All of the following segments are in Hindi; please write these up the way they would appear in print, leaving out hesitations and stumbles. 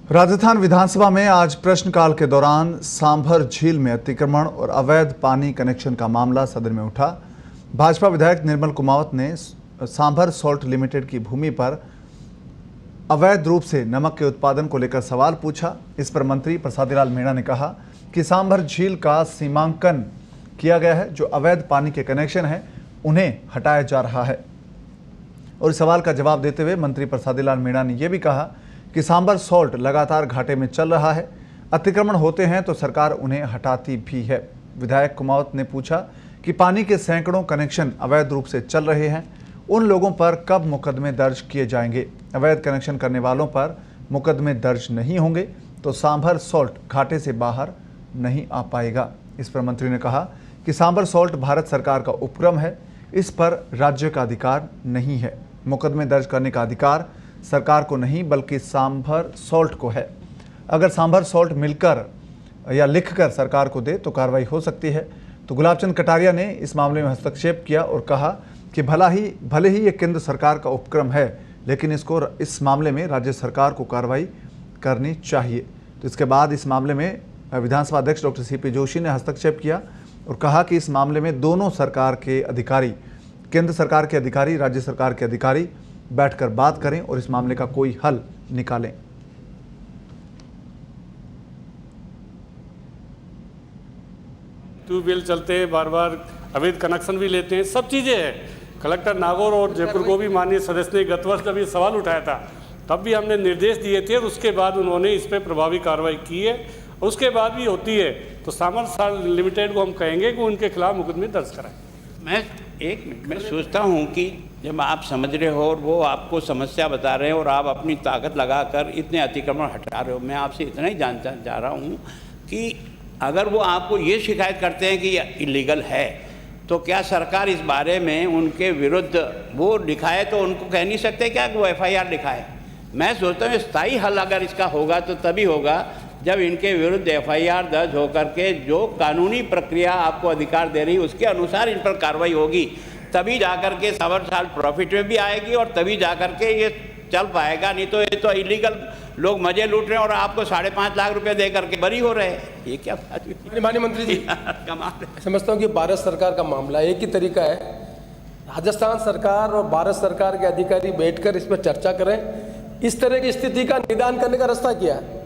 राजस्थान विधानसभा में आज प्रश्नकाल के दौरान सांभर झील में अतिक्रमण और अवैध पानी कनेक्शन का मामला सदन में उठा। भाजपा विधायक निर्मल कुमावत ने सांभर सॉल्ट लिमिटेड की भूमि पर अवैध रूप से नमक के उत्पादन को लेकर सवाल पूछा। इस पर मंत्री प्रसादीलाल मीणा ने कहा कि सांभर झील का सीमांकन किया गया है, जो अवैध पानी के कनेक्शन हैं उन्हें हटाया जा रहा है। और इस सवाल का जवाब देते हुए मंत्री प्रसादीलाल मीणा ने यह भी कहा कि सांभर सॉल्ट लगातार घाटे में चल रहा है, अतिक्रमण होते हैं तो सरकार उन्हें हटाती भी है। विधायक कुमावत ने पूछा कि पानी के सैकड़ों कनेक्शन अवैध रूप से चल रहे हैं, उन लोगों पर कब मुकदमे दर्ज किए जाएंगे? अवैध कनेक्शन करने वालों पर मुकदमे दर्ज नहीं होंगे तो सांभर सॉल्ट घाटे से बाहर नहीं आ पाएगा। इस पर मंत्री ने कहा कि सांभर सॉल्ट भारत सरकार का उपक्रम है, इस पर राज्य का अधिकार नहीं है। मुकदमे दर्ज करने का अधिकार सरकार को नहीं बल्कि सांभर सॉल्ट को है। अगर सांभर सॉल्ट मिलकर या लिखकर सरकार को दे तो कार्रवाई हो सकती है। तो गुलाबचंद कटारिया ने इस मामले में हस्तक्षेप किया और कहा कि भले ही ये केंद्र सरकार का उपक्रम है, लेकिन इस मामले में राज्य सरकार को कार्रवाई करनी चाहिए। तो इसके बाद इस मामले में विधानसभा अध्यक्ष डॉक्टर सीपी जोशी ने हस्तक्षेप किया और कहा कि इस मामले में दोनों सरकार के अधिकारी, केंद्र सरकार के अधिकारी, राज्य सरकार के अधिकारी बैठकर बात करें और इस मामले का कोई हल निकालें। ट्यूबवेल चलते हैं, बार बार अवैध कनेक्शन भी लेते हैं, सब चीज़ें हैं। कलेक्टर नागौर और जयपुर को भी माननीय सदस्य ने गत वर्ष जब ये सवाल उठाया था तब भी हमने निर्देश दिए थे और उसके बाद उन्होंने इस पर प्रभावी कार्रवाई की है। उसके बाद भी होती है तो सांभर सॉल्ट लिमिटेड को हम कहेंगे कि उनके खिलाफ मुकदमे दर्ज कराएं। मैं सोचता हूं कि जब आप समझ रहे हो और वो आपको समस्या बता रहे हैं और आप अपनी ताकत लगाकर इतने अतिक्रमण हटा रहे हो, मैं आपसे इतना ही जानना चाह रहा हूं कि अगर वो आपको ये शिकायत करते हैं कि ये इलीगल है तो क्या सरकार इस बारे में उनके विरुद्ध वो लिखाए? तो उनको कह नहीं सकते क्या कि वो FIR लिखाए? मैं सोचता हूँ स्थायी हल अगर इसका होगा तो तभी होगा जब इनके विरुद्ध FIR दर्ज होकर के जो कानूनी प्रक्रिया आपको अधिकार दे रही है उसके अनुसार इन पर कार्रवाई होगी, तभी जाकर के सांभर सॉल्ट प्रॉफिट में भी आएगी और तभी जाकर के ये चल पाएगा। नहीं तो ये तो इलीगल लोग मजे लूट रहे हैं और आपको 5.5 लाख रुपए दे करके बरी हो रहे हैं। ये क्या बात हुई? माननीय मंत्री जी, कमाल है। समझता हूँ कि भारत सरकार का मामला एक ही तरीका है, राजस्थान सरकार और भारत सरकार के अधिकारी बैठकर इस पर चर्चा करें। इस तरह की स्थिति का निदान करने का रास्ता क्या है?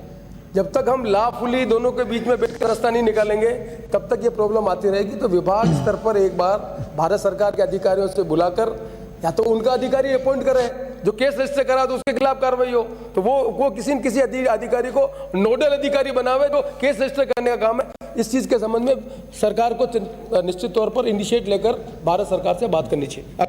जब तक हम लाफुली दोनों के बीच में बैठकर रास्ता नहीं निकालेंगे तब तक ये प्रॉब्लम आती रहेगी। तो विभाग स्तर पर एक बार भारत सरकार के अधिकारियों से बुलाकर या तो उनका अधिकारी अपॉइंट करें, जो केस रजिस्टर करा तो उसके खिलाफ कार्रवाई हो, तो वो किसी न किसी अधिकारी को नोडल अधिकारी बनावे जो केस रजिस्टर करने का काम है। इस चीज के संबंध में सरकार को निश्चित तौर पर इनिशिएट लेकर भारत सरकार से बात करनी चाहिए।